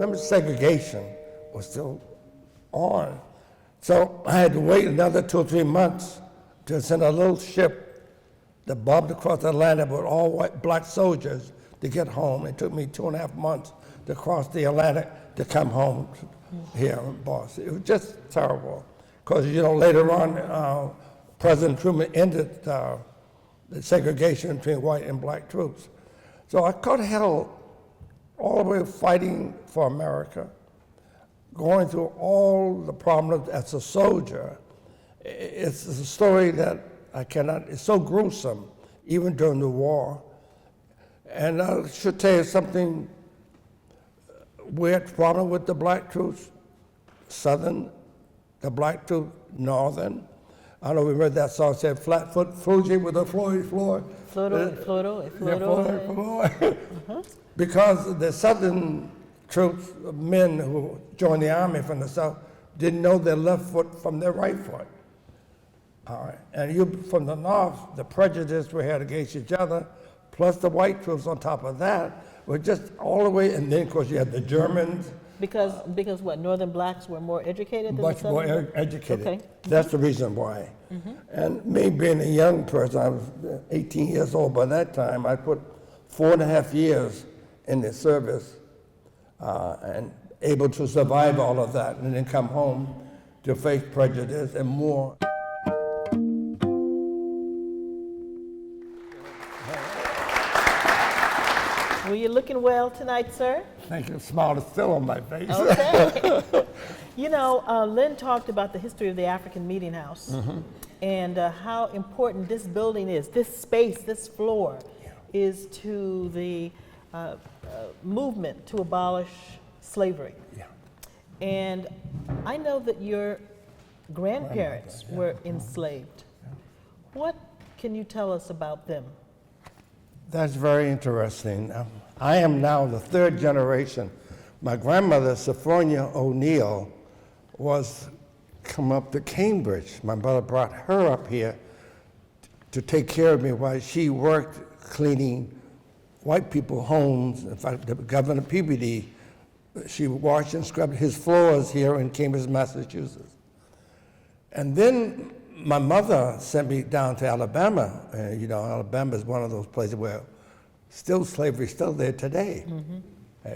remember segregation was still on. So I had to wait another 2 or 3 months to send a little ship that bobbed across the Atlantic with all black soldiers to get home. It took me 2.5 months to cross the Atlantic to come home here in Boston. It was just terrible. Because, later on, President Truman ended the segregation between white and black troops. So I caught hell all the way fighting for America, going through all the problems as a soldier. It's a story that it's so gruesome, even during the war. And I should tell you something, we had problem with the black troops, Southern, the black troops, Northern. I don't know if you read that song, said Flatfoot Fuji with a Floyd Floyd. Floyd. Because the Southern troops, men who joined the army from the South, didn't know their left foot from their right foot. All right. And you from the North, the prejudice we had against each other, plus the white troops on top of that, were just all the way, and then of course you had the Germans. Because what, Northern blacks were more educated than the Southern? Much more educated. Okay. That's the reason why. And me being a young person, I was 18 years old by that time, I put 4.5 years in the service and able to survive all of that and then come home to face prejudice and more. Well, you're looking well tonight, sir. Thank you. Smile is still on my face. Okay. Lynn talked about the history of the African Meeting House and how important this building is, this space, this floor is to the movement to abolish slavery. Yeah. And I know that your grandparents were enslaved. What can you tell us about them? That's very interesting. I am now the 3rd generation. My grandmother, Sophronia O'Neill, was come up to Cambridge. My mother brought her up here to take care of me while she worked cleaning white people's homes. In fact, the Governor Peabody, she washed and scrubbed his floors here in Cambridge, Massachusetts. And then my mother sent me down to Alabama. Alabama is one of those places where slavery is still there today.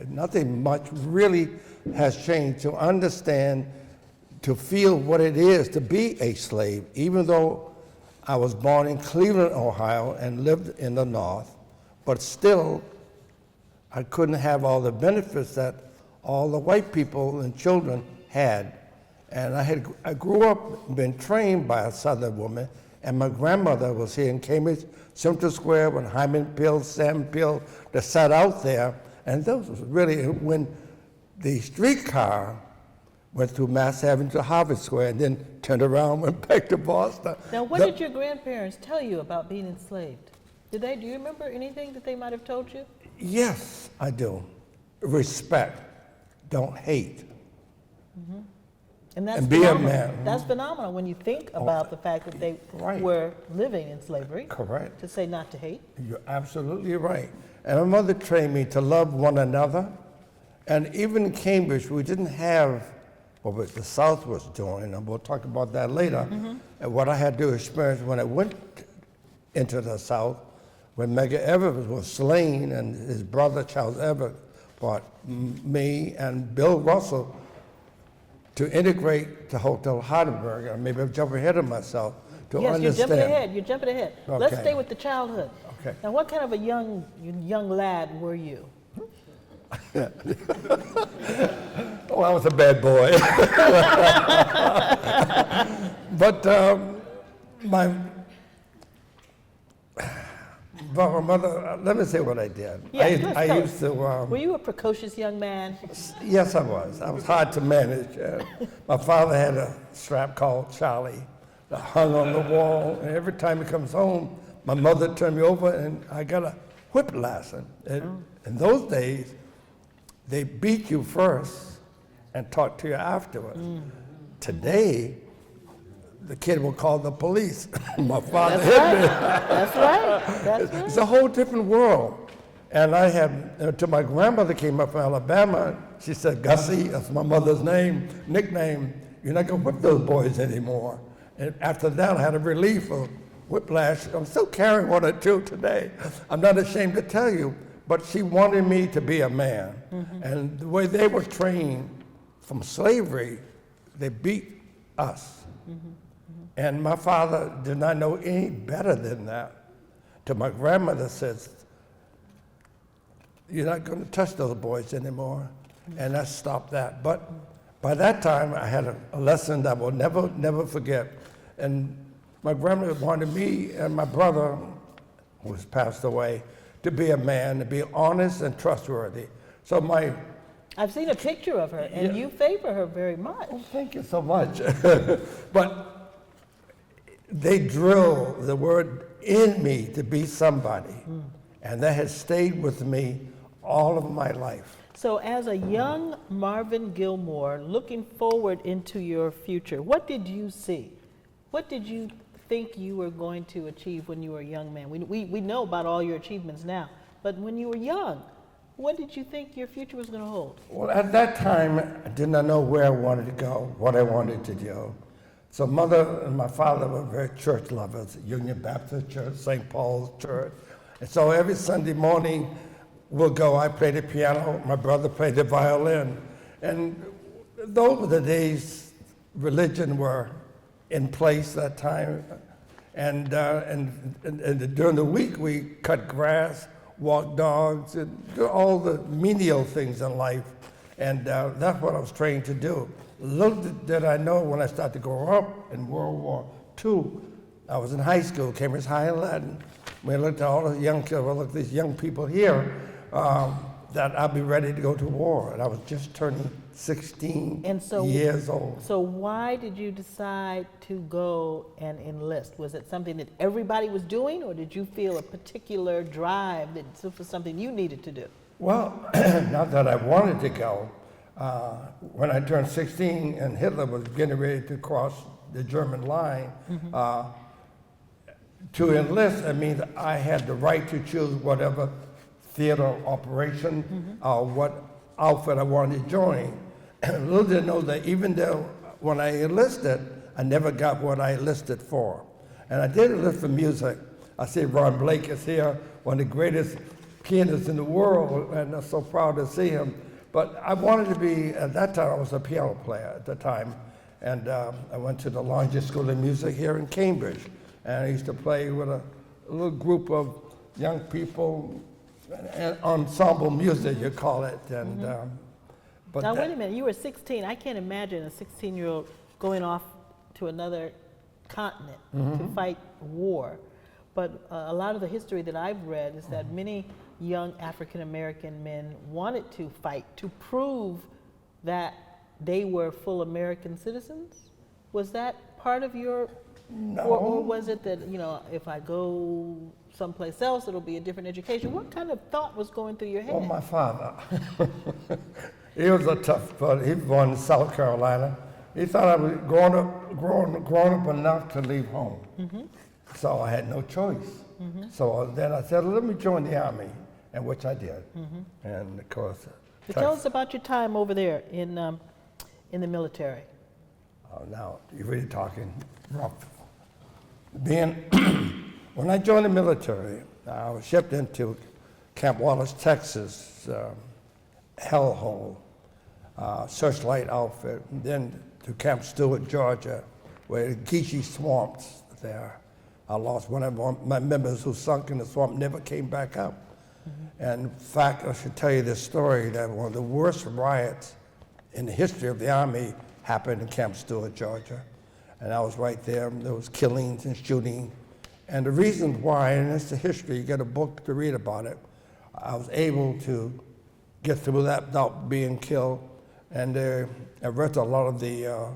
Nothing much really has changed to understand, to feel what it is to be a slave, even though I was born in Cleveland, Ohio, and lived in the North, but still I couldn't have all the benefits that all the white people and children had. And I grew up, been trained by a Southern woman, and my grandmother was here in Cambridge Central Square when Hyman Pill, Sam Pill, they sat out there. And those was really when the streetcar went through Mass Avenue to Harvard Square and then turned around and went back to Boston. Now, what did your grandparents tell you about being enslaved? Do you remember anything that they might have told you? Yes, I do. Respect, don't hate. And that's and be phenomenal. a man. That's phenomenal when you think about the fact that they were living in slavery. Correct. To say not to hate. You're absolutely right. And my mother trained me to love one another. And even in Cambridge, we didn't have what the South was doing, and we'll talk about that later, and what I had to experience when I went into the South, when Medgar Evers was slain and his brother Charles Evers brought me and Bill Russell to integrate to Hotel Heidelberg. And maybe I'm jumping ahead of myself to understand. Yes, you're jumping ahead. Okay. Let's stay with the childhood. Okay. Now, what kind of a young lad were you? Oh, I was a bad boy. But my mother, let me say what I did. I used to. Were you a precocious young man? Yes, I was. I was hard to manage. My father had a strap called Charlie that hung on the wall, and every time he comes home, my mother turned me over and I got a whip lesson. In those days, they beat you first and talk to you afterwards. Today, the kid will call the police. My father hit me. That's right. It's a whole different world. And I had, until my grandmother came up from Alabama, she said, Gussie, that's my mother's nickname, you're not gonna whip those boys anymore. And after that, I had a relief of whiplash. I'm still carrying one or two today. I'm not ashamed to tell you, but she wanted me to be a man. And the way they were trained from slavery, they beat us. And my father did not know any better than that. Till my grandmother says, you're not going to touch those boys anymore. And that stopped that. But by that time, I had a lesson that I will never forget. And my grandmother wanted me and my brother, who has passed away, to be a man, to be honest and trustworthy. So I've seen a picture of her, and you favor her very much. Oh, thank you so much. But they drill the word in me to be somebody. And that has stayed with me all of my life. So as a young Marvin Gilmore, looking forward into your future, what did you see? What did you think you were going to achieve when you were a young man? We know about all your achievements now, but when you were young, what did you think your future was going to hold? Well, at that time, I did not know where I wanted to go, what I wanted to do. So mother and my father were very church lovers, Union Baptist Church, St. Paul's Church. And so every Sunday morning, we'll go, I played the piano, my brother played the violin. And those were the days religion were in place that time. And during the week, we cut grass, walk dogs, and do all the menial things in life. And that's what I was trained to do. Little did I know when I started to grow up in World War II, I was in high school, Cambridge High in Latin. We looked at all the young kids, look at these young people here, that I'd be ready to go to war. And I was just turning 16 years old. So why did you decide to go and enlist? Was it something that everybody was doing, or did you feel a particular drive that this was something you needed to do? Well, not that I wanted to go. When I turned 16 and Hitler was getting ready to cross the German line, to enlist, I mean, I had the right to choose whatever theater operation or what outfit I wanted to join. Little did I know that even though when I enlisted, I never got what I enlisted for. And I did enlist for music. I see Ron Blake is here, one of the greatest pianists in the world, and I'm so proud to see him. But I wanted to be, at that time, I was a piano player at the time. And I went to the Langer School of Music here in Cambridge. And I used to play with a little group of young people, and ensemble music, you call it. And but now, wait a minute, you were 16. I can't imagine a 16-year-old going off to another continent to fight war. But a lot of the history that I've read is that many young African-American men wanted to fight to prove that they were full American citizens. Was that part of your, no. Or was it that, you know, if I go someplace else, it'll be a different education? What kind of thought was going through your head? Well, my father, he was a tough buddy. He was born in South Carolina. He thought I was grown up enough to leave home. So I had no choice. So then I said, let me join the Army, and which I did. And of course, so tell us about your time over there in the military. Oh, now you're really talking rough. When I joined the military, I was shipped into Camp Wallace, Texas, hellhole, searchlight outfit, and then to Camp Stewart, Georgia, where the Geechee swamps there. I lost one of my members who sunk in the swamp, never came back up. And in fact, I should tell you this story, that one of the worst riots in the history of the Army happened in Camp Stewart, Georgia. And I was right there. There was killings and shooting. And the reason why, and it's the history, you get a book to read about it, I was able to get through that without being killed. And I arrested a lot of the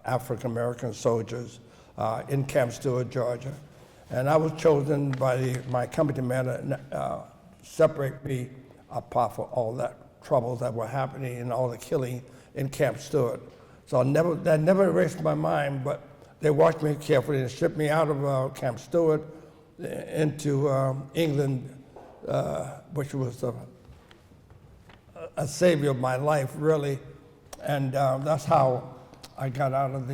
African-American soldiers in Camp Stewart, Georgia. And I was chosen by my company commander to separate me apart from all that troubles that were happening and all the killing in Camp Stewart. So that never erased my mind, but they watched me carefully and shipped me out of Camp Stewart into England which was a savior of my life, really. And that's how I got out of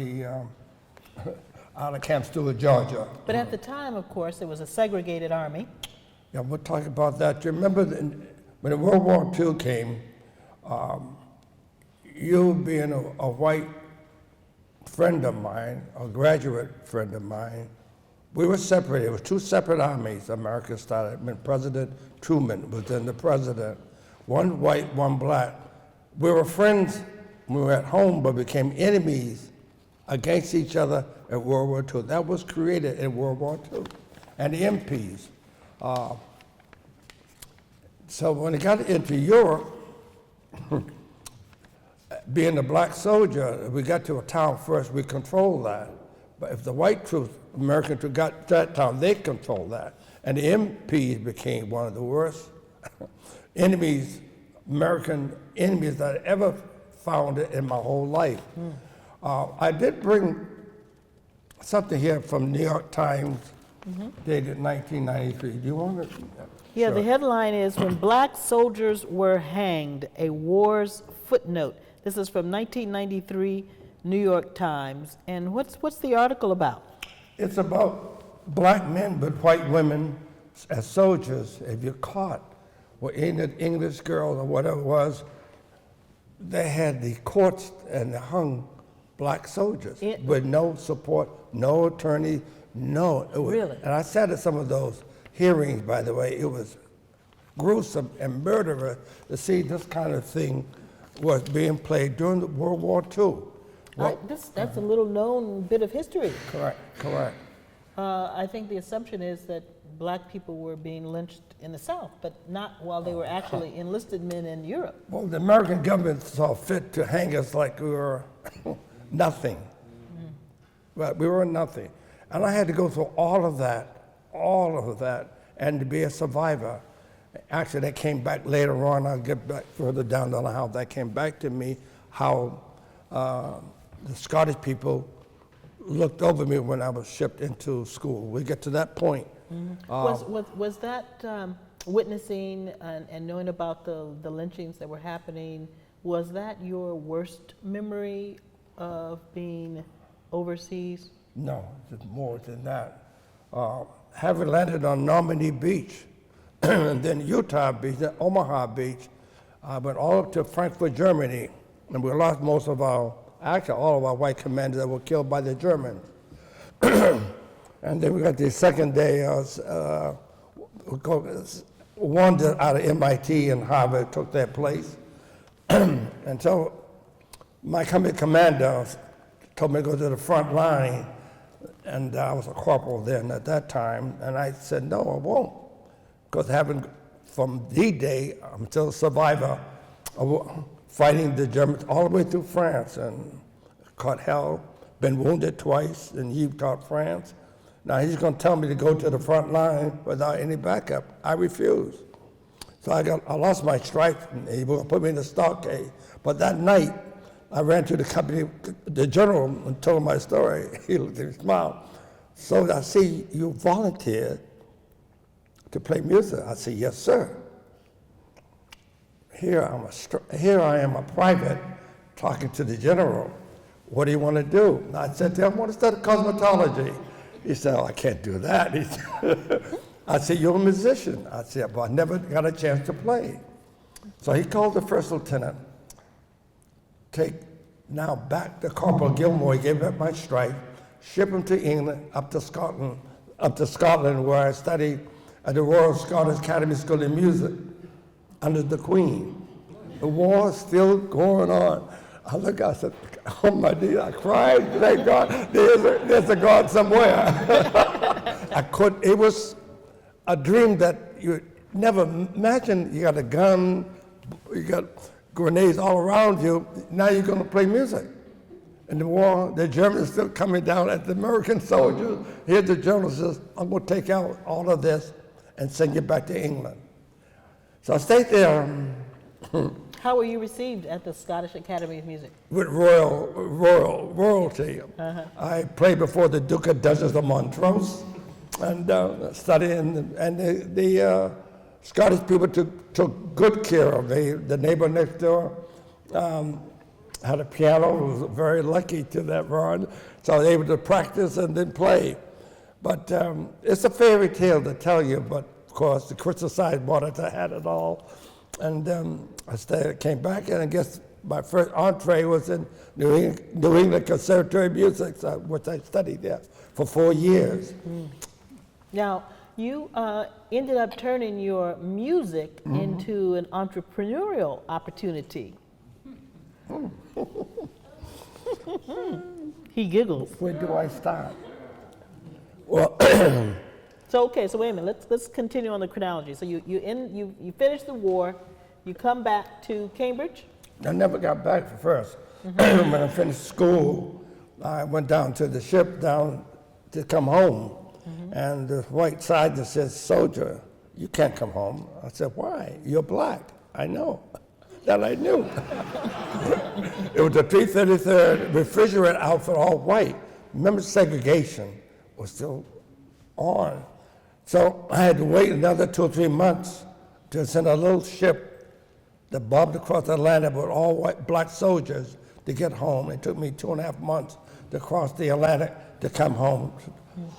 Camp Stewart, Georgia. But at the time, of course, it was a segregated army. Yeah, we'll talk about that. Do you remember when World War II came, you being a white friend of mine, a graduate friend of mine, we were separated. It was two separate armies America started when President Truman was then the president. One white, one black. We were friends when we were at home, but became enemies against each other at World War II. That was created in World War II. And the MPs. So when it got into Europe, being a black soldier, we got to a town first, we controlled that. But if the white troops, American troops got to that town, they controlled that. And the MPs became one of the worst enemies, American enemies that I ever found in my whole life. I did bring something here from New York Times, dated 1993. Do you want to? Yeah, Sure. the headline is When Black Soldiers Were Hanged, a War's Footnote. This is from 1993 New York Times. And what's the article about? It's about black men with white women as soldiers. If you're caught with any English girl or whatever it was, they had the courts and they hung black soldiers with no support, no attorney, no. Really? And I sat at some of those hearings, by the way. It was gruesome and murderous to see this kind of thing was being played during the World War II. That's a little known bit of history. Correct. I think the assumption is that black people were being lynched in the South, but not while they were actually enlisted men in Europe. Well, the American government saw fit to hang us like we were nothing. But we were nothing. And I had to go through all of that, and to be a survivor. Actually, that came back later on. I'll get back further down on how that came back to me, how the Scottish people looked over me when I was shipped into school. We get to that point. Was that witnessing and knowing about the lynchings that were happening, was that your worst memory of being overseas? No, it's more than that. Having landed on Normandy Beach, and then Utah Beach, then Omaha Beach, I went all up to Frankfurt, Germany, and we lost most of all of our white commanders that were killed by the Germans. And then we got the second day, one out of MIT and Harvard took their place. And so my company commander told me to go to the front line, and I was a corporal then at that time, and I said, no, I won't. Because having, from D-Day, I'm still a survivor, fighting the Germans all the way through France, and caught hell, been wounded twice in Utah, France. Now he's going to tell me to go to the front line without any backup. I refused. So I lost my stripes, and he was going to put me in the stockade. But that night, I ran to the company, the general, and told him my story. He looked at me, smiled. So I see you volunteered to play music. I said, yes, sir. Here I am a private talking to the general. What do you want to do? And I said to him, I want to study cosmetology. He said, oh, I can't do that. He said, I said, you're a musician. I said, well, I never got a chance to play. So he called the first lieutenant. Take now back to Corporal Gilmore. He gave up my stripe, ship him to England, up to Scotland, where I studied at the Royal Scottish Academy School of Music under the Queen. The war is still going on. I look, I said, oh my dear, I cried, thank God, there's a God somewhere. It was a dream that you never imagined. You got a gun, you got grenades all around you, now you're going to play music. In the war, the Germans still coming down at the American soldiers. Here the general says, I'm going to take out all of this and send you back to England. So I stayed there. How were you received at the Scottish Academy of Music? With royalty. I played before the Duke and Duchess of Montrose and studying, and Scottish people took good care of me. The neighbor next door had a piano. I was very lucky to that run, so I was able to practice and then play. But it's a fairy tale to tell you, but of course the Crystal Science monitor had it all. And came back, and I guess my first entree was in New England Conservatory of Music, which I studied there for 4 years. Now, you ended up turning your music into an entrepreneurial opportunity. He giggles. Where do I start? Well, So wait a minute. Let's continue on the chronology. So you finished the war, you come back to Cambridge. I never got back first. When I finished school, I went down to the ship down to come home, and the white sergeant says, "Soldier, you can't come home." I said, "Why? You're black." I know. That I knew. It was the 333rd refrigerator outfit, all white. Remember, segregation was still on. So I had to wait another 2 or 3 months to send a little ship that bobbed across the Atlantic with all white black soldiers to get home. It took me 2.5 months to cross the Atlantic to come home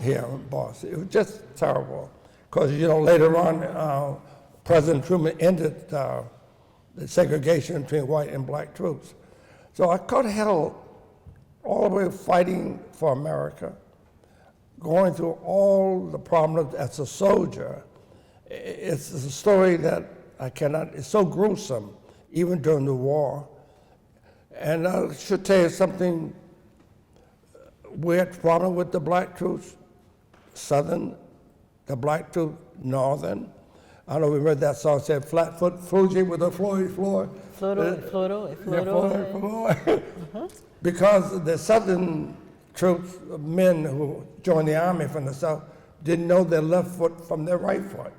here in Boston. It was just terrible. Because, later on, President Truman ended the segregation between white and black troops. So I caught hell all the way fighting for America, going through all the problems as a soldier. It's a story that it's so gruesome, even during the war. And I should tell you something weird problem with the black troops, Southern, the black troops, Northern. I don't know if we read that song, said Flatfoot Fuji with a floor. Because the Southern troops, men who joined the army from the South, didn't know their left foot from their right foot.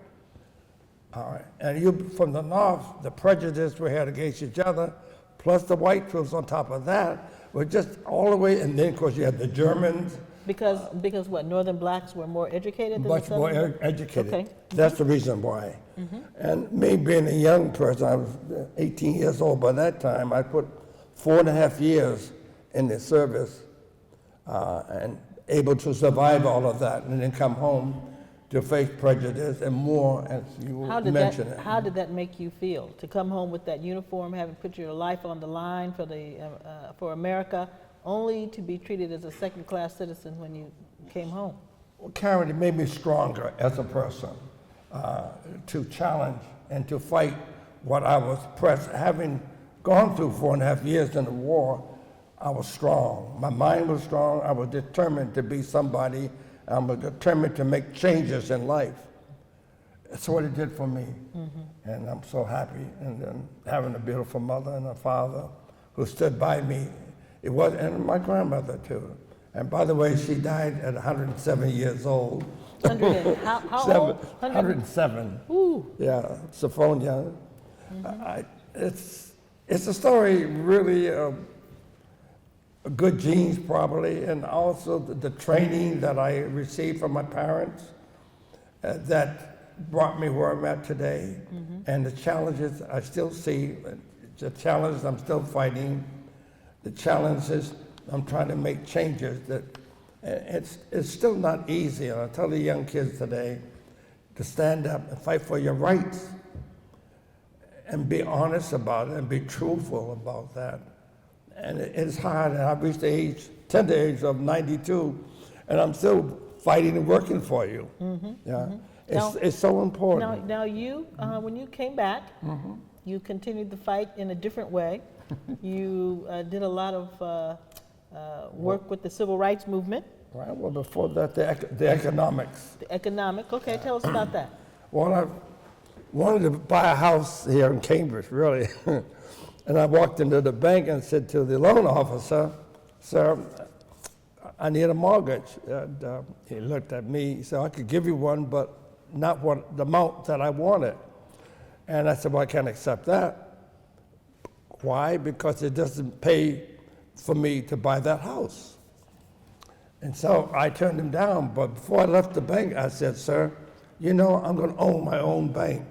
All right. And you from the North, the prejudice we had against each other, plus the white troops on top of that, were just all the way, and then of course you had the Germans. Because what, Northern blacks were more educated than Much the more Southern? educated. Okay. That's the reason why. And me being a young person, I was 18 years old by that time, I put 4.5 years in the service and able to survive all of that and then come home to face prejudice and more, as you mentioned. How did that make you feel, to come home with that uniform, having put your life on the line for America, only to be treated as a second-class citizen when you came home? Well, Karen, it made me stronger as a person to challenge and to fight what I was having gone through 4.5 years in the war. I was strong. My mind was strong. I was determined to be somebody. I was determined to make changes in life. That's what it did for me. And I'm so happy. And then having a beautiful mother and a father who stood by me. And my grandmother too. And by the way, she died at 107 years old. How old? 107. Ooh. Yeah, Sophronia. It's a story really of good genes probably, and also the training that I received from my parents that brought me where I'm at today. And the challenges I still see, the challenges I'm still fighting, the challenges I'm trying to make changes. That it's still not easy. And I tell the young kids today to stand up and fight for your rights and be honest about it and be truthful about that. And it's hard, and I've reached the tender age of 92, and I'm still fighting and working for you. It's so important. Now you, when you came back, you continued the fight in a different way. You did a lot of work with the civil rights movement. Right. Well, before that, the economics. The economic. Okay, tell us about that. Well, I wanted to buy a house here in Cambridge, really. And I walked into the bank and said to the loan officer, "Sir, I need a mortgage." And he looked at me. He said, "I could give you one, but not the amount that I wanted." And I said, "Well, I can't accept that." Why? Because it doesn't pay for me to buy that house. And so I turned him down. But before I left the bank, I said, "Sir, you know, I'm going to own my own bank.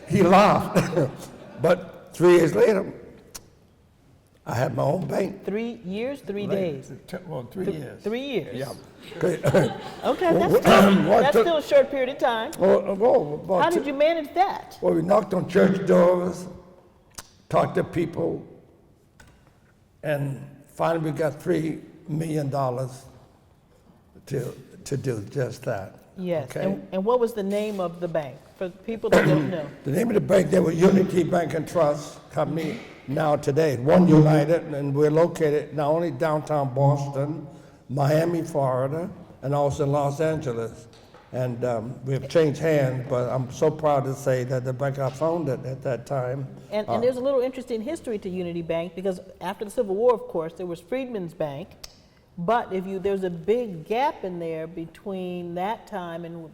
He laughed. But 3 years later, I had my own bank. 3 years, 3 days? Well, 3 years. 3 years? Yeah. Okay, that's still a short period of time. How did you manage that? Well, we knocked on church doors, talked to people, and finally we got $3 million to do just that. Yes, Okay? and what was the name of the bank, for people that don't know? The name of the bank, they were Unity Bank and Trust Company now today. One United, and we're located not only downtown Boston, Miami, Florida, and also in Los Angeles. And we have changed hands, but I'm so proud to say that the bank I founded at that time. And there's a little interesting history to Unity Bank, because after the Civil War, of course, there was Freedmen's Bank, but there's a big gap in there between that time and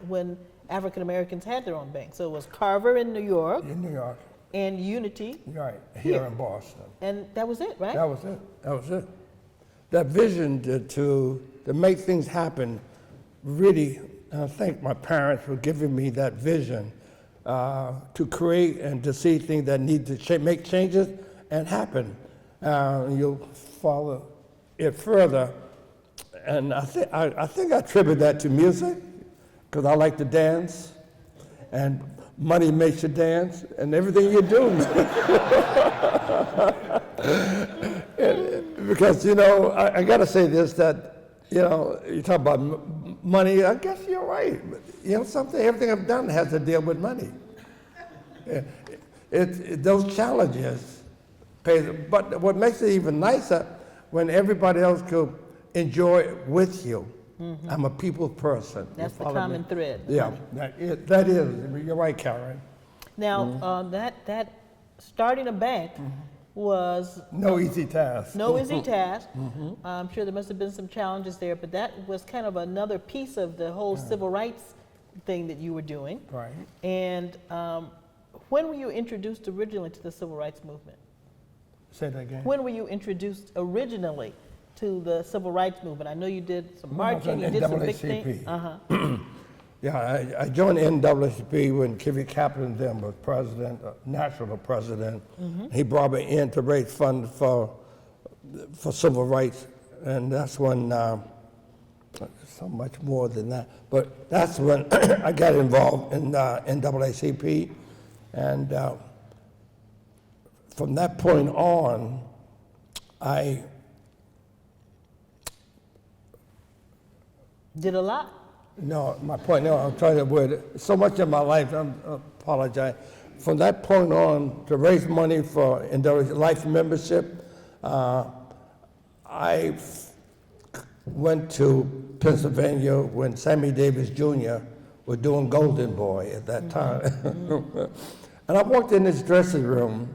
when African Americans had their own bank. So it was Carver in New York. In New York. And Unity. Right, here in Boston. And that was it, right? That was it. That vision to make things happen, really, I thank my parents for giving me that vision to create and to see things that need to make changes and happen. You'll follow it further. And I think I attribute that to music, because I like to dance, and money makes you dance, and everything you do. Because, you know, I got to say this, that, you know, you talk about money, I guess you're right. You know, everything I've done has to deal with money. Those challenges pay, but what makes it even nicer, when everybody else could enjoy it with you. Mm-hmm. I'm a people person. That's the common thread. Yeah, that is. You're right, Karen. Now, that starting a bank was no easy task. No easy task. I'm sure there must have been some challenges there, but that was kind of another piece of the whole civil rights thing that you were doing. Right. And when were you introduced originally to the civil rights movement? Say that again. When were you introduced originally to the civil rights movement? I know you did some marching, you did some big things. Yeah, I joined NAACP when Kivy Kaplan then was president, national president. He brought me in to raise funds for civil rights, and that's when, so much more than that, but that's when I got involved in NAACP, and from that point on, I did a lot. No, my point, no, I'm trying to word it. So much of my life, I apologize. From that point on, to raise money for life membership, I went to Pennsylvania when Sammy Davis Jr. was doing Golden Boy at that time. And I walked in his dressing room,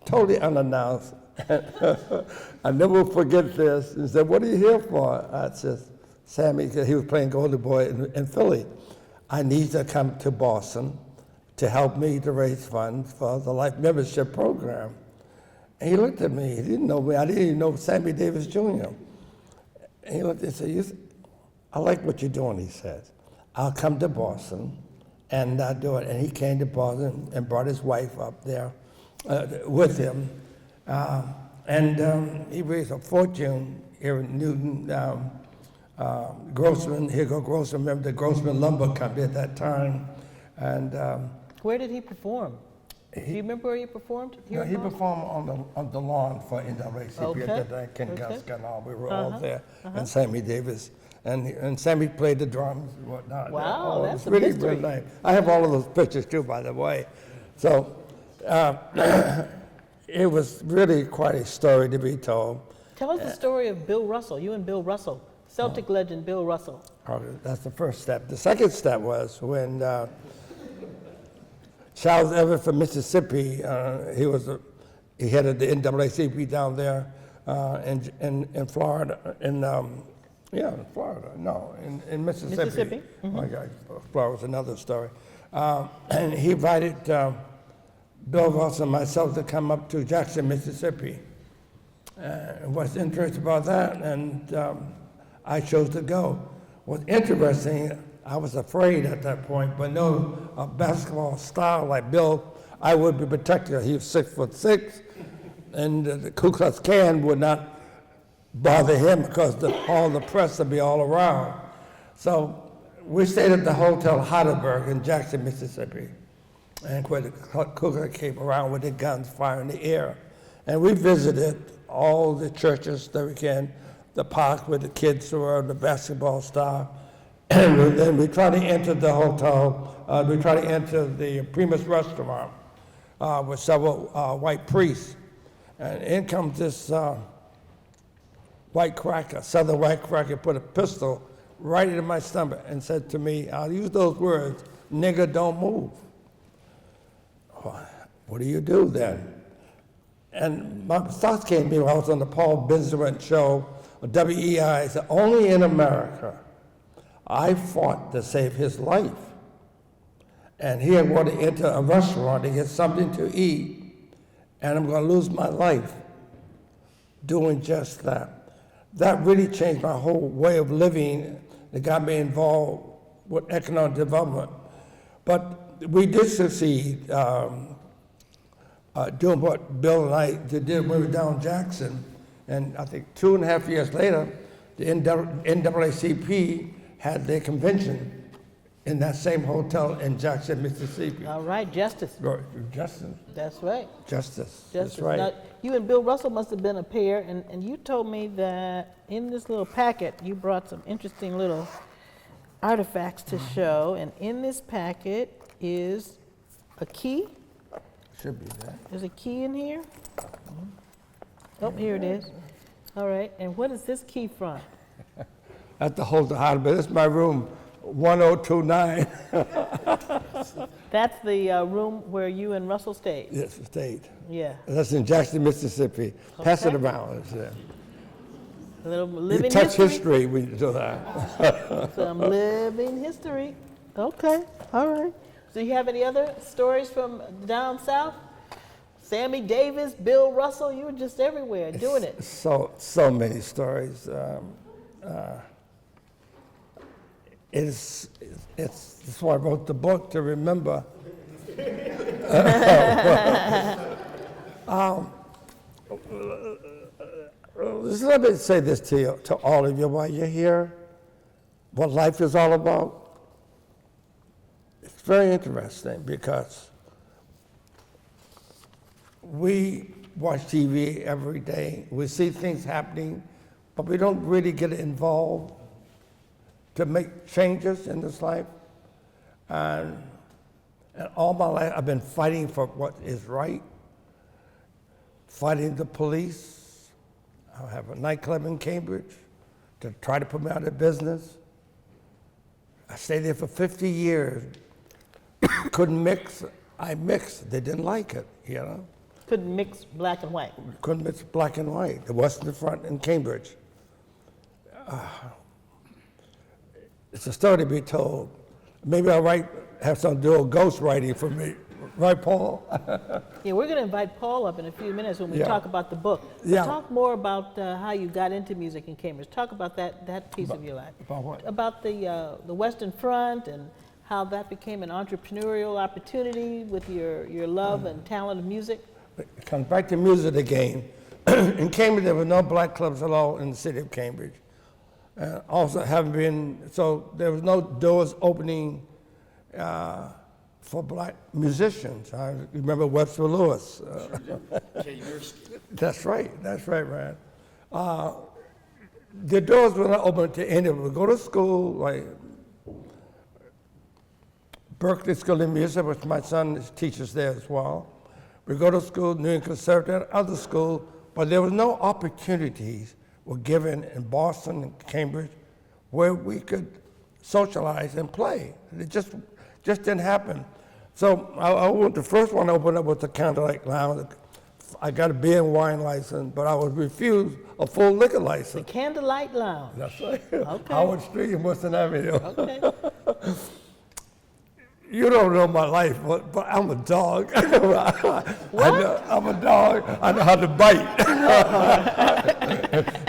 totally unannounced. I never forget this. He said, "What are you here for?" I said, "Sammy," because he was playing Golden Boy in Philly, "I need to come to Boston to help me to raise funds for the life membership program." And he looked at me. He didn't know me. I didn't even know Sammy Davis Jr. And he looked and said, "I like what you're doing," he said. "I'll come to Boston and do it." And he came to Boston and brought his wife up there with him. He raised a fortune here in Newton. Grossman, here go Grossman, remember the Grossman Lumber Company at that time. And where did he perform? Do you remember where he performed? No, he performed on the lawn for NAACP. Okay. Ken Guskin, we were all there, and Sammy Davis. And Sammy played the drums and whatnot. Wow, that's really, a mystery. really nice. I have all of those pictures too, by the way. So it was really quite a story to be told. Tell us the story of Bill Russell, you and Bill Russell, Celtic legend Bill Russell. That's the first step. The second step was when Charles Everett from Mississippi, he headed the NAACP down there in Florida, in Mississippi. Mississippi. Oh my God, Florida was another story. And he invited Bill Russell and myself to come up to Jackson, Mississippi. What's interesting about that, and I chose to go. What's interesting, I was afraid at that point, but no basketball star like Bill, I would be protected. He was 6'6", and the Ku Klux Klan would not bother him because all the press would be all around. So we stayed at the Hotel Heidelberg in Jackson, Mississippi, and where the Ku Klux came around with the guns firing in the air. And we visited all the churches that we can, the park where the kids were, the basketball star. And then we tried to enter the hotel, we tried to enter the Primus restaurant with several white priests. And in comes this white cracker, southern white cracker, put a pistol right into my stomach and said to me, I'll use those words, nigger, don't move. What do you do then? And my thoughts came to me when I was on the Paul Benjamin show, WEI. I said, only in America, I fought to save his life. And he had wanted to enter a restaurant to get something to eat, and I'm going to lose my life doing just that. That really changed my whole way of living. It got me involved with economic development. But we did succeed doing what Bill and I did when we were down Jackson. And I think 2.5 years later, the NAACP had their convention in that same hotel in Jackson, Mississippi. All right, Justice. Justice. That's right. Justice. Justice. That's right. Now, you and Bill Russell must have been a pair, and you told me that in this little packet, you brought some interesting little artifacts to show, and in this packet is a key. Should be that. There's a key in here. Oh, here it is. All right, and what is this key from? At the Hotel Heidelberg. This is my room, 1029. That's the room where you and Russell stayed. Yes, stayed. Yeah. That's in Jackson, Mississippi. Pass it Okay. around. It's, A little you living touch history. history when you do that. Some living history. Okay, all right. So you have any other stories from down south? Sammy Davis, Bill Russell, you were just everywhere doing it. So many stories. It's why I wrote the book, to remember. Let me say this to you, to all of you while you're here, what life is all about. It's very interesting because we watch TV every day. We see things happening, but we don't really get involved to make changes in this life. And all my life, I've been fighting for what is right, fighting the police. I have a nightclub in Cambridge to try to put me out of business. I stayed there for 50 years. Couldn't mix. I mixed. They didn't like it, you know. Couldn't mix black and white. Couldn't mix black and white. The Western Front in Cambridge. It's a story to be told. Maybe I'll have some do a ghost writing for me. Right, Paul? Yeah, we're going to invite Paul up in a few minutes when we Yeah. talk about the book. But Yeah. talk more about how you got into music in Cambridge. Talk about that piece of your life. About what? About the Western Front and how that became an entrepreneurial opportunity with your love and talent of music. It comes back to music again. In Cambridge, there were no black clubs at all in the city of Cambridge. Also haven't been, so there was no doors opening for black musicians. I remember Webster Lewis. That's right, Rand. The doors were not open to anyone. We go to school, like Berkeley School of Music, which my son teaches there as well. We go to school, New England Conservative, other school, but there was no opportunities were given in Boston and Cambridge where we could socialize and play. It just didn't happen. So the first one I opened up was the Candlelight Lounge. I got a beer and wine license, but I was refused a full liquor The license. Candlelight Lounge. That's right. Okay. Howard Street and Western Avenue. Okay. You don't know my life, but I'm a dog. I'm a dog. I know how to bite.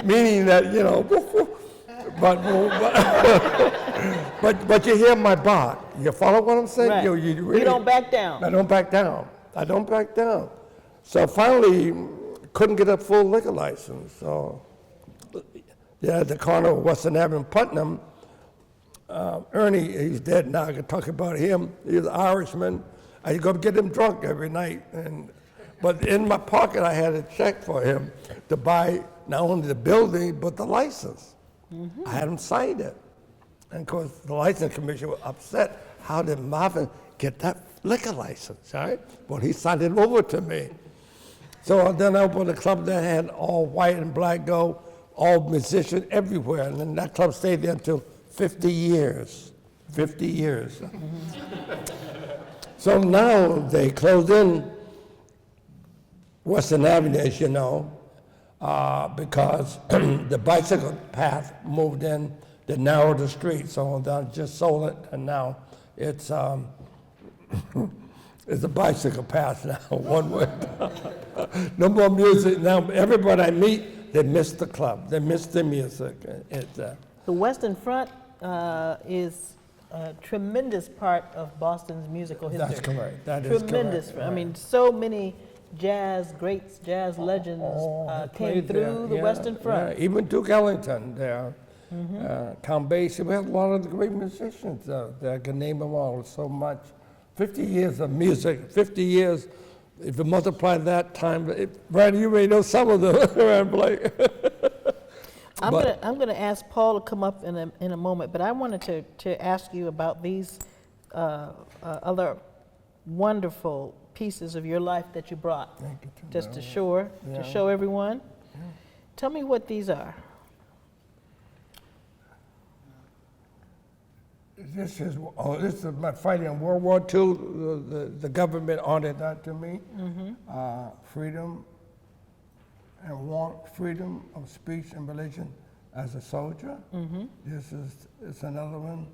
Meaning that, you know, but But you hear my bark. You follow what I'm saying? Right. You don't back down. I don't back down. I don't back down. So finally, couldn't get a full liquor license. So, yeah, at the corner of Western Avenue, Putnam, Ernie, he's dead now. I can talk about him. He's an Irishman. I go get him drunk every night. But in my pocket, I had a check for him to buy not only the building, but the license. I had him sign it. And of course, the license commissioner was upset. How did Marvin get that liquor license, right? Well, he signed it over to me. So then I opened a club that had all white and black go, all musicians everywhere. And then that club stayed there until 50 years. 50 years. So now they closed in Western Avenue, as you know, because the bicycle path moved in, they narrowed the street, so they just sold it, and now it's it's a bicycle path now, one way. No more music. Now everybody I meet, they miss the club, they miss the music. The Western Front is a tremendous part of Boston's musical history. That's correct. That is correct. Tremendous. I mean, so many jazz greats, jazz legends came through the Western Front. Yeah. Even Duke Ellington there, Count Basie. We have a lot of the great musicians there. I can name them all so much. 50 years of music, 50 years. If you multiply that time, Brad, you may know some of them. I'm gonna ask Paul to come up in a moment, but I wanted to ask you about these other wonderful pieces of your life that you brought, just to show everyone. Yeah. Tell me what these are. This is my fighting in World War II. The government honored that to me. Freedom and want freedom of speech and religion as a soldier. This is another one.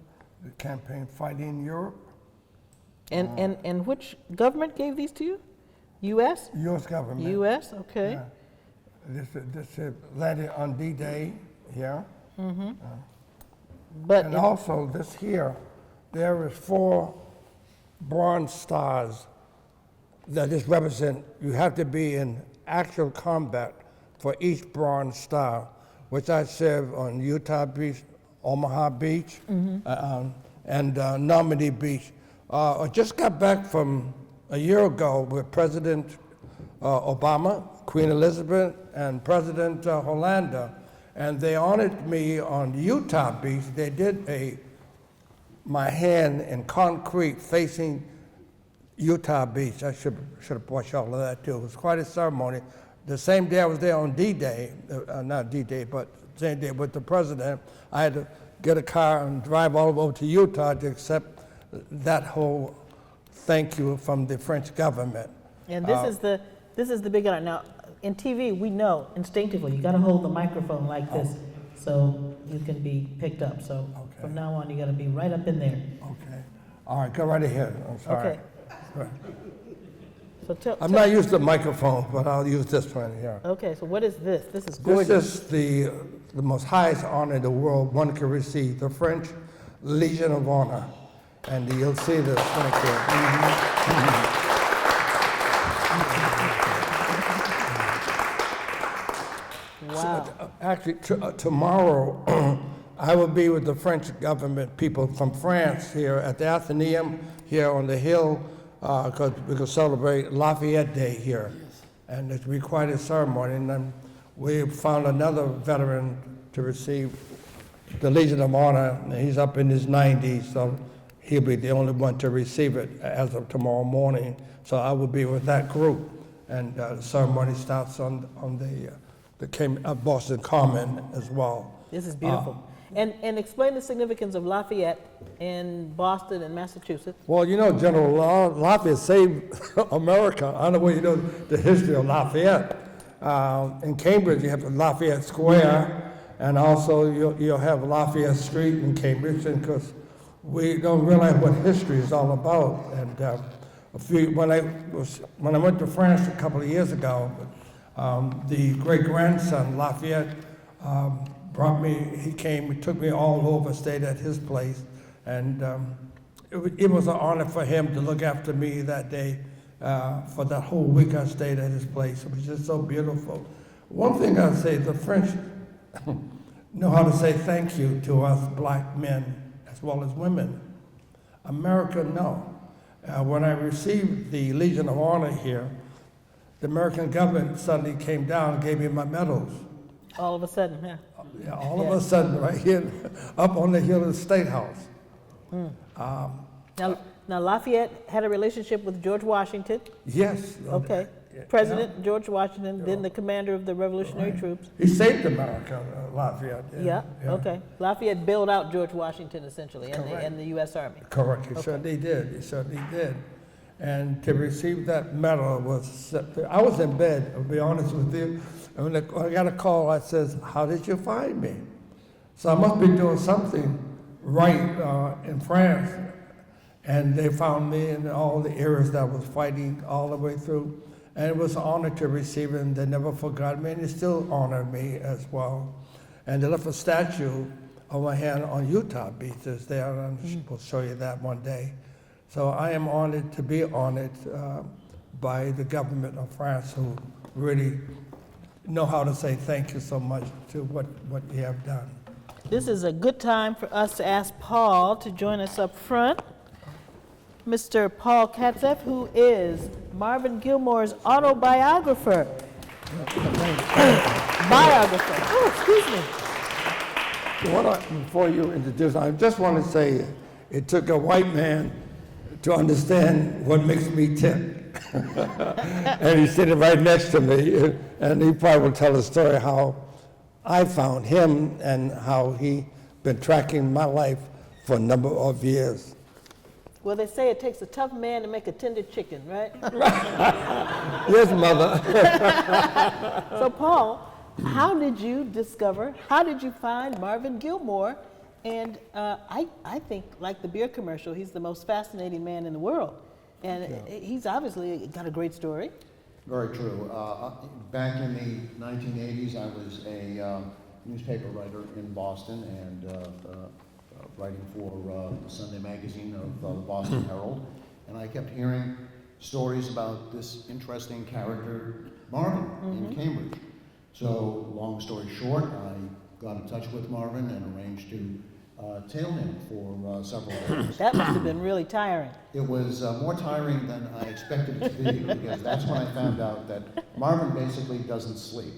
The campaign fighting in Europe. And which government gave these to you? U.S.? U.S. government. U.S. Okay. Yeah. This landed on D-Day here. But also this here, there is 4 bronze stars that just represent. You have to be in actual combat for each bronze star, which I served on Utah Beach, Omaha Beach, and Normandy Beach. I just got back from a year ago with President Obama, Queen Elizabeth, and President Hollanda, and they honored me on Utah Beach. They did my hand in concrete facing Utah Beach. I should have brought you all of that too. It was quite a ceremony. The same day I was there on D-Day, not D-Day, but same day with the president, I had to get a car and drive all over to Utah to accept that whole thank you from the French government. And this is the big honor. Now, in TV, we know instinctively you got to hold the microphone like this so you can be picked up. So from now on, you got to be right up in there. Okay. All right, go right ahead. I'm sorry. Okay. Right. So I'm not used to microphone, but I'll use this one here. Okay, so what is this? This is gorgeous. This is the most highest honor in the world one can receive, the French Legion of Honor. And you'll see this. Thank you. Wow. So, actually, tomorrow, I will be with the French government people from France here at the Athenaeum here on the hill, because we will celebrate Lafayette Day here. Yes. And it's be quite a ceremony. And then we found another veteran to receive the Legion of Honor. And he's up in his 90s, so he'll be the only one to receive it as of tomorrow morning. So I will be with that group. And the ceremony starts on the Boston Common as well. This is beautiful. And explain the significance of Lafayette in Boston and Massachusetts. Well, you know, General Lafayette saved America. I don't know whether you know the history of Lafayette. In Cambridge, you have Lafayette Square, and also you'll have Lafayette Street in Cambridge, because we don't realize what history is all about. And when I went to France a couple of years ago, the great-grandson, Lafayette, brought me, he came, he took me all over, stayed at his place, And it was an honor for him to look after me that day. For that whole week I stayed at his place. It was just so beautiful. One thing I'd say, the French know how to say thank you to us black men as well as women. America, no. When I received the Legion of Honor here, the American government suddenly came down and gave me my medals. All of a sudden, yeah. Yeah, all of a sudden, right here, up on the hill of the State House. Now Lafayette had a relationship with George Washington. Yes. Okay. President George Washington, then the commander of the Revolutionary Troops. He saved America, Lafayette. Yeah. Okay. Lafayette bailed out George Washington essentially, Correct. and the U.S. Army. Correct. He certainly did. He certainly did. And to receive that medal was, I was in bed, I'll be honest with you. And when I got a call, I says, how did you find me? So I must be doing something right in France. And they found me in all the areas that I was fighting all the way through. And it was an honor to receive it, and they never forgot me, and they still honor me as well. And they left a statue of my hand on Utah Beach. It's there, and we'll show you that one day. So I am honored to be honored by the government of France, who really know how to say thank you so much to what you have done. This is a good time for us to ask Paul to join us up front. Mr. Paul Katzeff, who is Marvin Gilmore's autobiographer. Biographer. Oh, excuse me. Before you introduce, I just want to say it took a white man to understand what makes me tick. And he's sitting right next to me, and he probably will tell a story how I found him and how he been tracking my life for a number of years. Well, they say it takes a tough man to make a tender chicken, right? Yes, mother. So, Paul, how did you find Marvin Gilmore? And I think, like the beer commercial, he's the most fascinating man in the world. And he's obviously got a great story. Very true. Back in the 1980s, I was a newspaper writer in Boston and writing for the Sunday magazine of the Boston Herald. And I kept hearing stories about this interesting character, Marvin, in Cambridge. So, long story short, I got in touch with Marvin and arranged to tail him for several days. That must have been really tiring. It was more tiring than I expected it to be, because that's when I found out that Marvin basically doesn't sleep.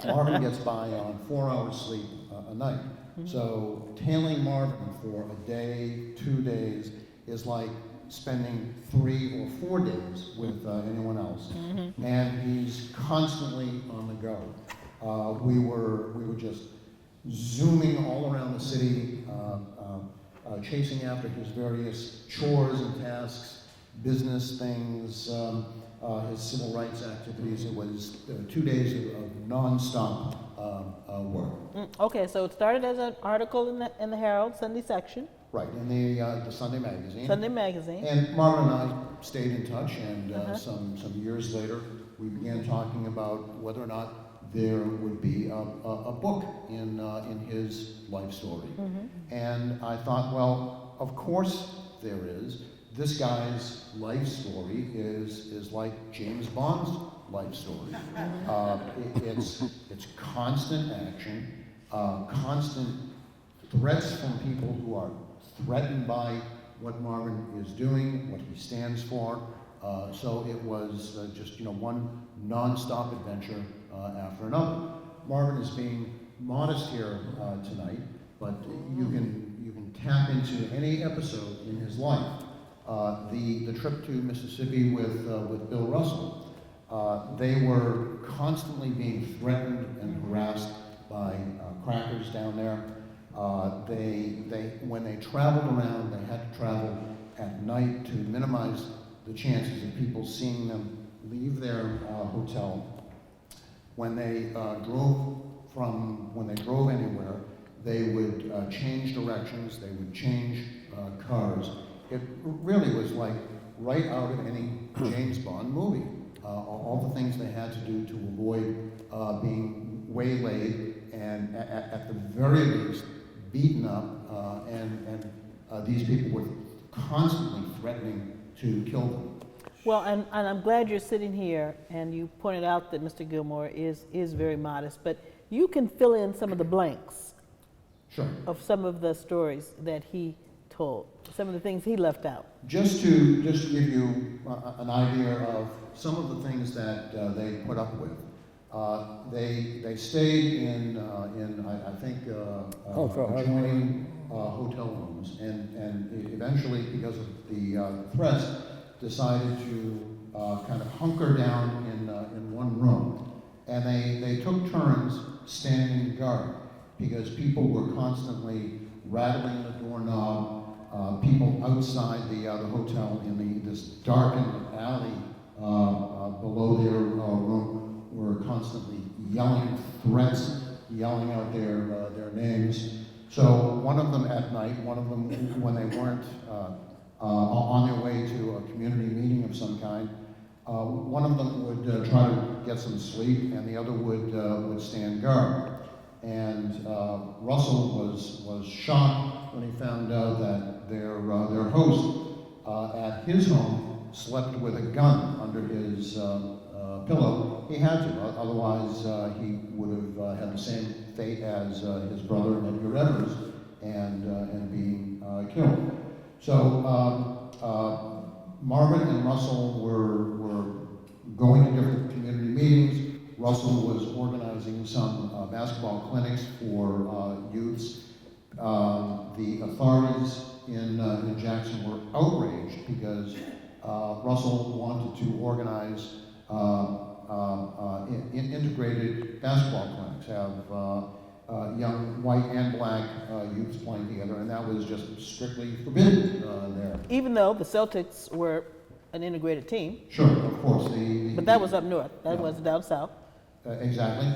Marvin gets by on 4 hours sleep a night. So tailing Marvin for a day, 2 days, is like spending 3 or 4 days with anyone else. And he's constantly on the go. We were just zooming all around the city, chasing after his various chores and tasks, business things, his civil rights activities. It was 2 days of nonstop work. Okay, so it started as an article in the Herald Sunday section. Right, in the Sunday magazine. Sunday magazine. And Marvin and I stayed in touch, and some years later, we began talking about whether or not there would be a book in his life story. And I thought, well, of course there is. This guy's life story is like James Bond's life story. It's constant action, constant threats from people who are threatened by what Marvin is doing, what he stands for. So it was just one non-stop adventure after another. Marvin is being modest here tonight, but you can tap into any episode in his life. The trip to Mississippi with Bill Russell, they were constantly being threatened and harassed by crackers down there. When they traveled around, they had to travel at night to minimize the chances of people seeing them leave their hotel. When they drove anywhere, they would change directions, they would change cars. It really was like right out of any James Bond movie. All the things they had to do to avoid being waylaid and at the very least beaten up and these people were constantly threatening to kill them. Well, and I'm glad you're sitting here, and you pointed out that Mr. Gilmore is very modest, but you can fill in some of the blanks Sure. of some of the stories that he told, some of the things he left out. Just to give you an idea of some of the things that they put up with, they stayed in I think adjoining hotel rooms, and eventually, because of the threats, decided to kind of hunker down in one room, and they took turns standing guard because people were constantly rattling the doorknob. People outside the hotel in this darkened alley below their room were constantly yelling threats, yelling out their names. So one of them at night, one of them when they weren't on their way to a community meeting of some kind, one of them would try to get some sleep, and the other would stand guard. And Russell was shocked when he found out that their host at his home slept with a gun under his pillow. He had to, otherwise he would have had the same fate as his brother Edgar Evers and being killed. So Marvin and Russell were going to different community meetings. Russell was organizing some basketball clinics for youths. The authorities in Jackson were outraged because Russell wanted to organize integrated basketball clinics, have young white and black youths playing together, and that was just strictly forbidden there. Even though the Celtics were an integrated team. Sure, of course. But that was up north. That was down south. Exactly.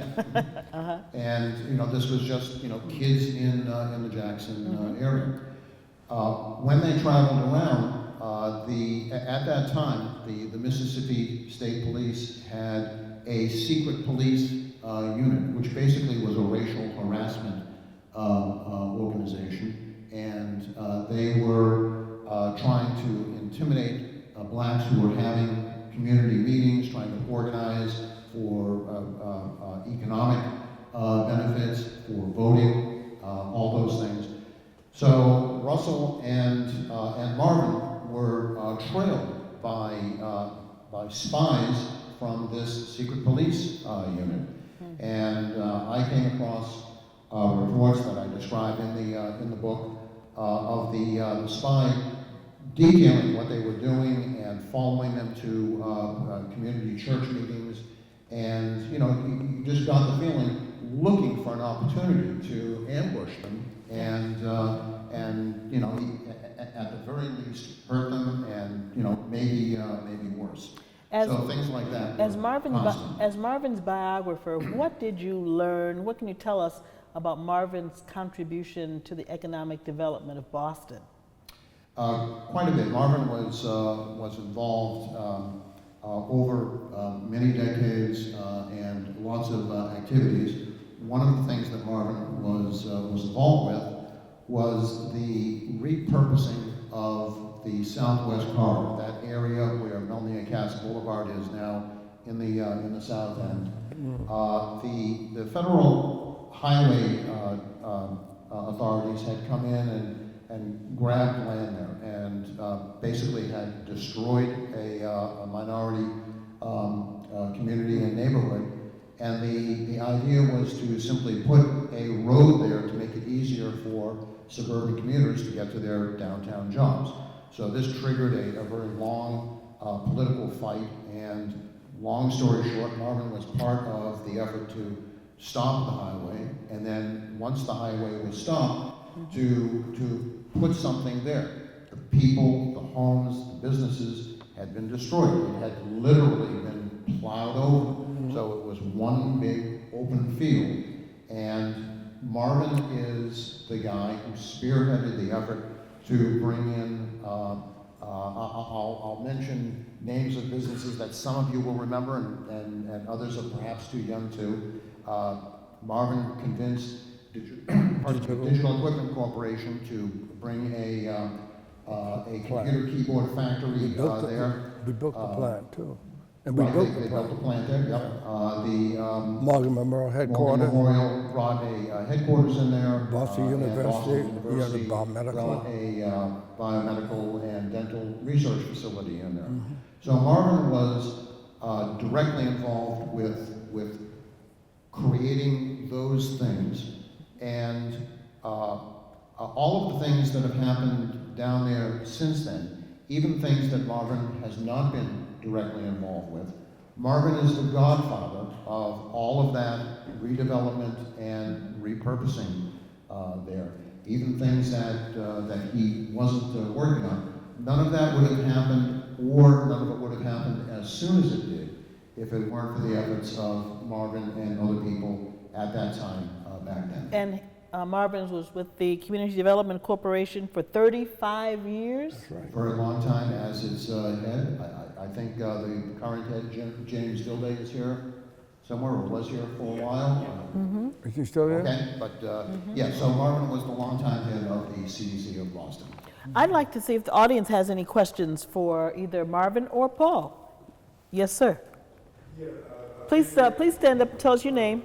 And this was just kids in the Jackson area. When they traveled around, at that time the Mississippi State Police had a secret police unit, which basically was a racial harassment organization, and they were trying to intimidate blacks who were having community meetings, trying to organize for economic benefits, for voting, all those things. So Russell and Marvin were trailed by spies from this secret police unit, and I came across reports that I describe in the book of the spy detailing what they were doing and following them to community church meetings, and you just got the feeling looking for an opportunity to ambush them and at the very least hurt them, and maybe worse. So things like that. As Marvin's biographer, what did you learn? What can you tell us about Marvin's contribution to the economic development of Boston? Quite a bit. Marvin was involved over many decades and lots of activities. One of the things that Marvin was involved with was the repurposing of the Southwest Corridor, that area where Melnia Cass Boulevard is now in the south end. The federal highway authorities had come in and grabbed land there, and basically had destroyed a minority community and neighborhood. And the idea was to simply put a road there to make it easier for suburban commuters to get to their downtown jobs. So this triggered a very long political fight, and long story short, Marvin was part of the effort to stop the highway, and then once the highway was stopped, to put something there. The people, the homes, the businesses had been destroyed. It had literally been plowed over. So it was one big open field. And Marvin is the guy who spearheaded the effort to bring in, I'll mention names of businesses that some of you will remember and others are perhaps too young to. Marvin convinced Digital Equipment Corporation to bring a computer keyboard factory there. We built the plant too. And Right, they built the plant there, yep. Morgan Memorial Morgan headquarters. Memorial brought a headquarters in there. Boston and University, Boston University biomedical. brought a biomedical and dental research facility in there. So Marvin was directly involved with creating those things, and all of the things that have happened down there since then, even things that Marvin has not been directly involved with. Marvin is the godfather of all of that redevelopment and repurposing there. Even things that he wasn't working on. None of that would have happened, or none of it would have happened as soon as it did, if it weren't for the efforts of Marvin and other people at that time back then. And Marvin was with the Community Development Corporation for 35 years. That's right. For a long time as its head. I think the current head, James Dilday, is here somewhere, or was here for a while. Is he still there? Okay, but yeah, so Marvin was the longtime head of the CDC of Boston. I'd like to see if the audience has any questions for either Marvin or Paul. Yes, sir. Yeah, Please stand up and tell us your name.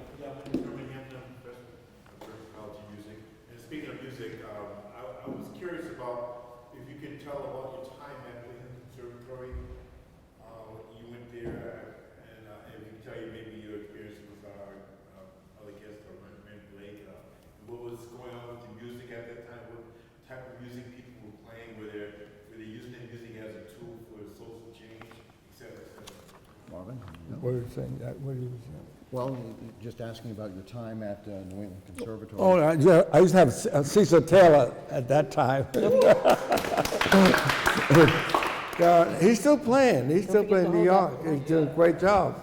Speaking of music, I was curious about if you could tell about your time at Lincoln Conservatory. You went there, and if you could tell you maybe your experience with our other guest, Rand Blake, what was going on with the music at that time, what type of music people were playing, were they using the music as a tool for social change, et cetera, et cetera. Marvin? What are you saying? What are you saying? Well, just asking about your time at New England Conservatory. Oh, I used to have Cecil Taylor at that time. He's still playing. He's still playing in New York. He's doing a great job.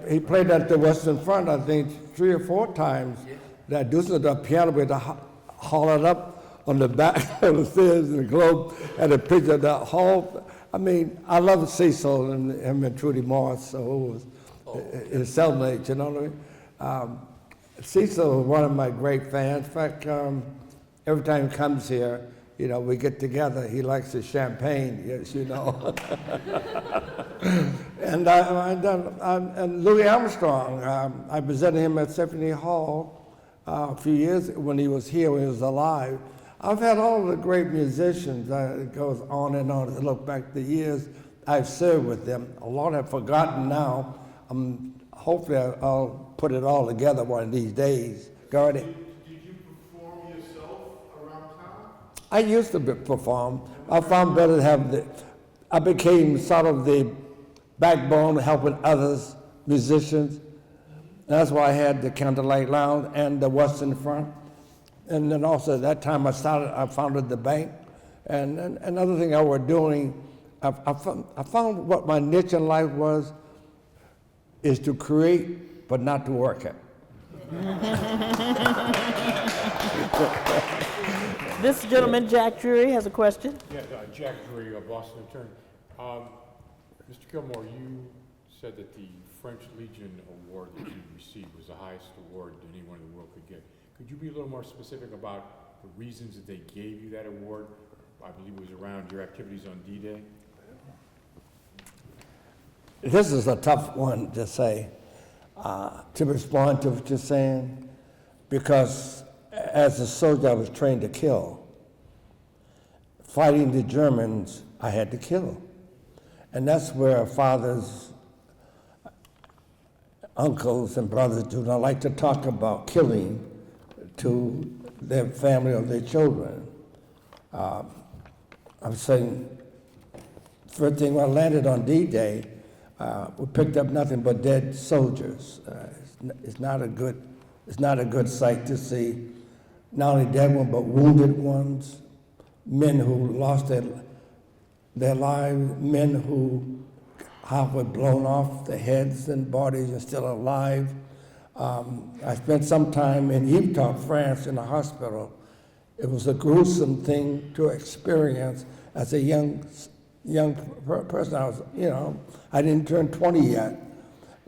He played at the Western Front, I think, 3 or 4 times. That Dusseldorf piano with the hollowed up on the back of the stairs in the Globe, and a picture of the whole. I mean, I love Cecil and him and Trudy Morris, so it was. It's celebrate, you know what I mean? Cecil was one of my great fans. In fact, every time he comes here, you know, we get together. He likes his champagne, yes, you know. And Louis Armstrong, I presented him at Symphony Hall a few years when he was here, when he was alive. I've had all the great musicians. It goes on and on. I look back the years I've served with them. A lot I've forgotten now. Hopefully I'll put it all together one of these days. Gardy? Did you perform yourself around town? I used to perform. I found better to have I became sort of the backbone helping others, musicians. That's why I had the Candlelight Lounge and the Western Front. And then also at that time I founded the bank. And another thing I was doing, I found what my niche in life was, is to create, but not to work it. This gentleman, Jack Drury, has a question. Yeah, Jack Drury, a Boston attorney. Mr. Gilmore, you said that the French Legion Award that you received was the highest award that anyone in the world could get. Could you be a little more specific about the reasons that they gave you that award? I believe it was around your activities on D-Day. This is a tough one to say, to respond to what you're saying, because as a soldier I was trained to kill. Fighting the Germans, I had to kill. And that's where fathers, uncles, and brothers do not like to talk about killing to their family or their children. I'm saying, first thing when I landed on D-Day, we picked up nothing but dead soldiers. It's not a good sight to see. Not only dead ones, but wounded ones, men who lost their lives, men who halfway blown off, their heads and bodies are still alive. I spent some time in Utah, France, in a hospital. It was a gruesome thing to experience as a young person. I was, I didn't turn 20 yet.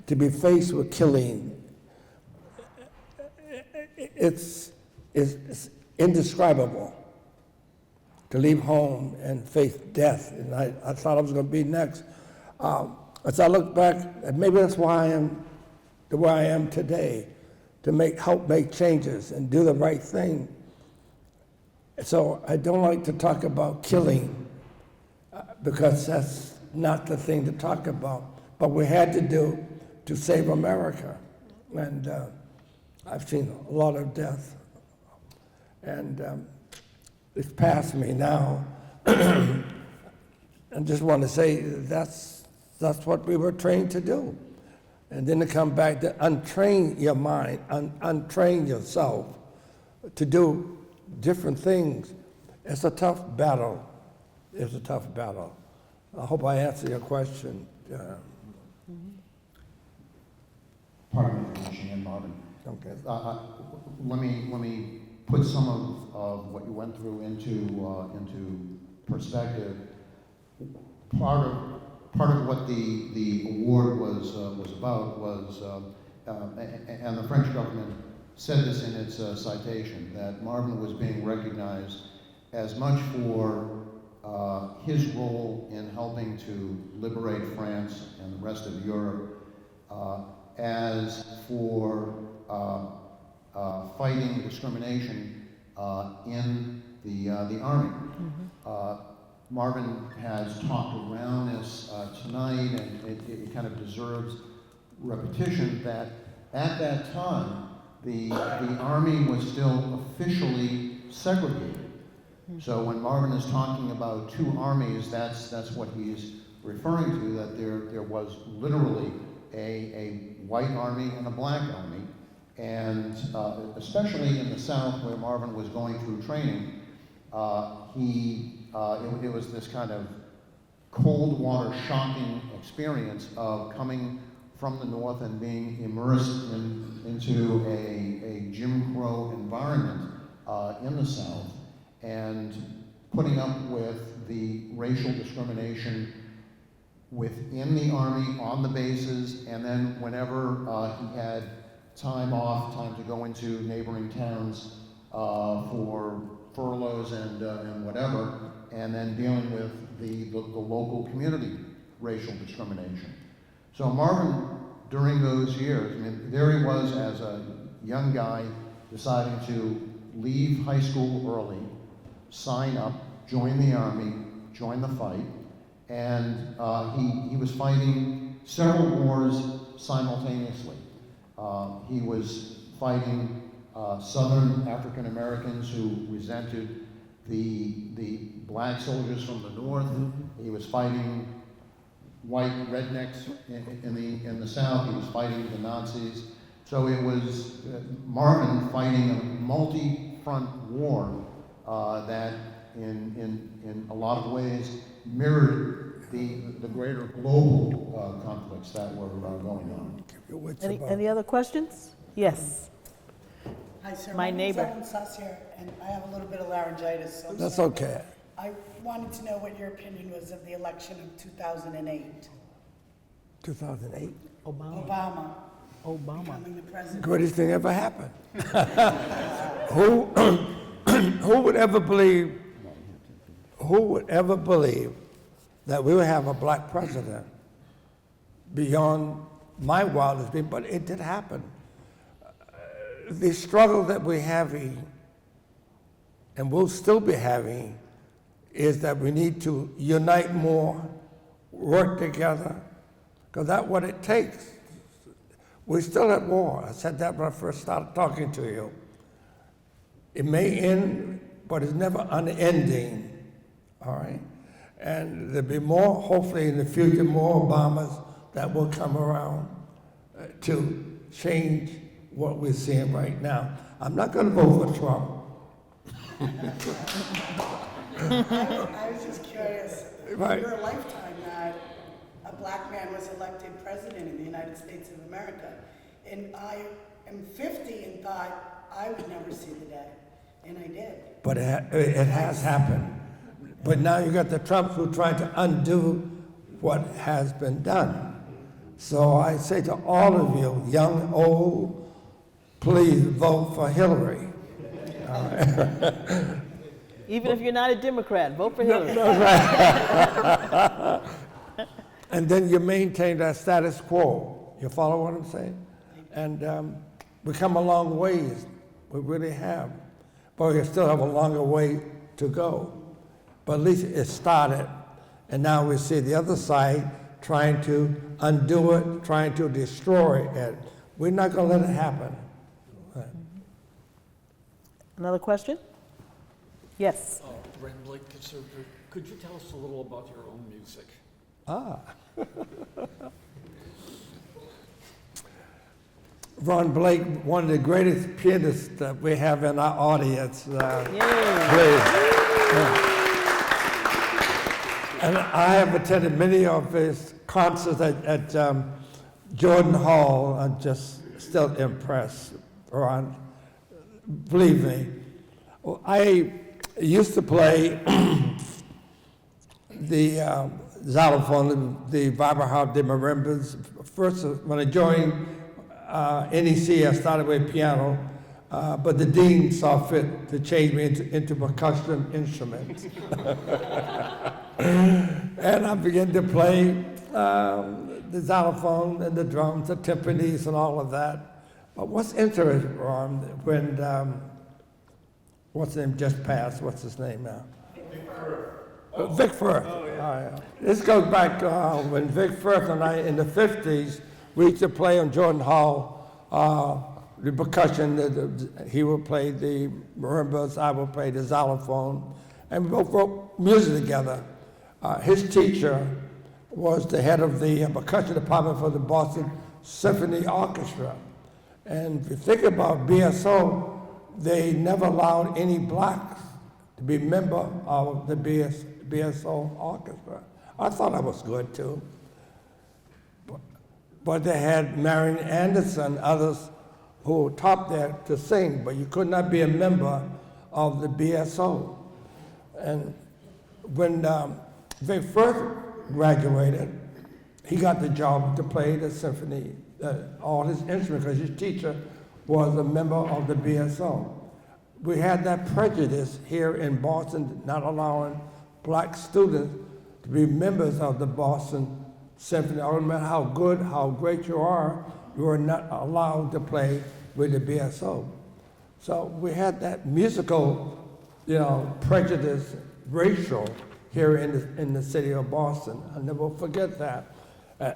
To be faced with killing, it's is indescribable. To leave home and face death, and I thought I was going to be next. As I look back, and maybe that's why I am the way I am today, to help make changes and do the right thing. So I don't like to talk about killing because that's not the thing to talk about. But we had to do to save America, and I've seen a lot of death, and it's past me now. I just want to say that's what we were trained to do. And then to come back to untrain your mind, untrain yourself to do different things. It's a tough battle. It's a tough battle. I hope I answered your question. Pardon me for rushing in, Marvin. Okay. Let me put some of what you went through into perspective. Part of what the award was about was, and the French government said this in its citation, that Marvin was being recognized as much for his role in helping to liberate France and the rest of Europe as for fighting discrimination in the army. Marvin has talked around this tonight, and it kind of deserves repetition that at that time, the Army was still officially segregated. So when Marvin is talking about two armies, that's what he's referring to, that there was literally a white army and a black army. And especially in the South, where Marvin was going through training, it was this kind of cold water shocking experience of coming from the North and being immersed into a Jim Crow environment in the South, and putting up with the racial discrimination within the Army, on the bases, and then whenever he had time off, time to go into neighboring towns for furloughs and whatever, and then dealing with the local community racial discrimination. So Marvin, during those years, I mean, there he was as a young guy deciding to leave high school early, sign up, join the Army, join the fight, and he was fighting several wars simultaneously. He was fighting Southern African Americans who resented the black soldiers from the North. He was fighting white rednecks in the South. He was fighting the Nazis. So it was Marvin fighting a multi-front war that in a lot of ways mirrored the greater global conflicts that were going on. Any other questions? Yes. Hi, sir. My neighbor. My name's Ellen Sussier, and I have a little bit of laryngitis. So That's okay. I wanted to know what your opinion was of the election of 2008. 2008. Obama Obama. becoming the president. Greatest thing ever happened. Who would ever believe that we would have a black president? Beyond my wildest dream, but it did happen. The struggle that we're having, and will still be having, is that we need to unite more, work together, because that's what it takes. We're still at war. I said that when I first started talking to you. It may end, but it's never unending, all right? And there'll be more, hopefully in the future, more Obamas that will come around to change what we're seeing right now. I'm not going to vote for Trump. I was just curious, Right. in your lifetime, that a black man was elected president in the United States of America. And I am 50 and thought I would never see the day, and I did. But it has happened. But now you got the Trumps who are trying to undo what has been done. So I say to all of you, young, old, please vote for Hillary. Even if you're not a Democrat, vote for Hillary. And then you maintain that status quo. You follow what I'm saying? And we come a long ways. We really have. But we still have a longer way to go. But at least it started. And now we see the other side trying to undo it, trying to destroy it. We're not going to let it happen. Another question? Yes. Ren Blake, conservator, could you tell us a little about your own music? Ron Blake, one of the greatest pianists that we have in our audience. Please. And I have attended many of his concerts at Jordan Hall. I'm just still impressed, Ron. Believe me. Well, I used to play the xylophone, the vibraharp, the marimbas. First, when I joined NEC, I started with piano, but the dean saw fit to change me into percussion instruments. And I began to play the xylophone and the drums, the timpanis and all of that. But what's interesting, Ron, when, what's his name just passed, what's his name now? Vic Firth. Oh, yeah. This goes back when Vic Firth and I, in the 50s, we used to play on Jordan Hall, the percussion. He would play the marimbas, I would play the xylophone, and we both wrote music together. His teacher was the head of the percussion department for the Boston Symphony Orchestra. And if you think about BSO, they never allowed any blacks to be member of the BSO orchestra. I thought that was good too. But they had Marion Anderson, others who taught there to sing, but you could not be a member of the BSO. And when Vic Firth graduated, he got the job to play the symphony, all his instruments, because his teacher was a member of the BSO. We had that prejudice here in Boston, not allowing black students to be members of the Boston Symphony. No matter how good, how great you are not allowed to play with the BSO. So we had that musical, prejudice, racial, here in the city of Boston. I'll never forget that.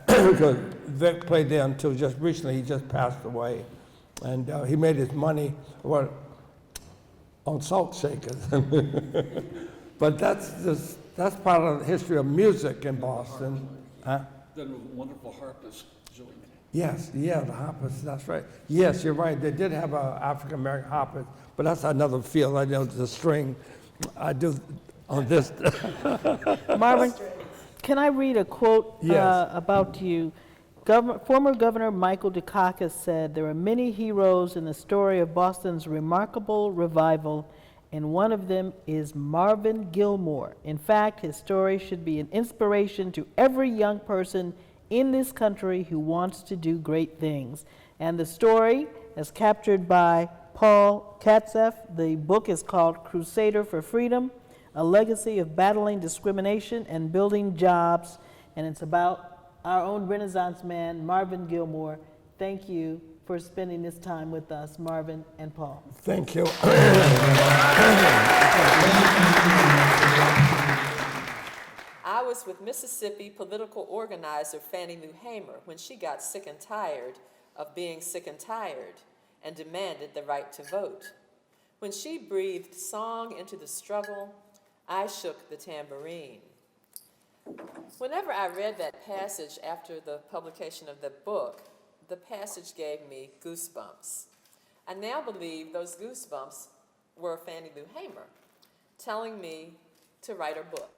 Because Vic played there until just recently. He just passed away. And he made his money on salt shakers. But that's part of the history of music in Boston. Huh? Then a wonderful harpist, Zoe. Yes, the harpist, that's right. Yes, you're right. They did have an African-American harpist, but that's another field. I know the string. I do on this. Marvin, can I read a quote Yes. about you? Former Governor Michael Dukakis said, "There are many heroes in the story of Boston's remarkable revival, and one of them is Marvin Gilmore. In fact, his story should be an inspiration to every young person in this country who wants to do great things." And the story, as captured by Paul Katzeff, the book is called Crusader for Freedom, A Legacy of Battling Discrimination and Building Jobs, and it's about our own Renaissance man, Marvin Gilmore. Thank you for spending this time with us, Marvin and Paul. Thank you. I was with Mississippi political organizer Fannie Lou Hamer when she got sick and tired of being sick and tired and demanded the right to vote. When she breathed song into the struggle, I shook the tambourine. Whenever I read that passage after the publication of the book, the passage gave me goosebumps. I now believe those goosebumps were Fannie Lou Hamer telling me to write her book.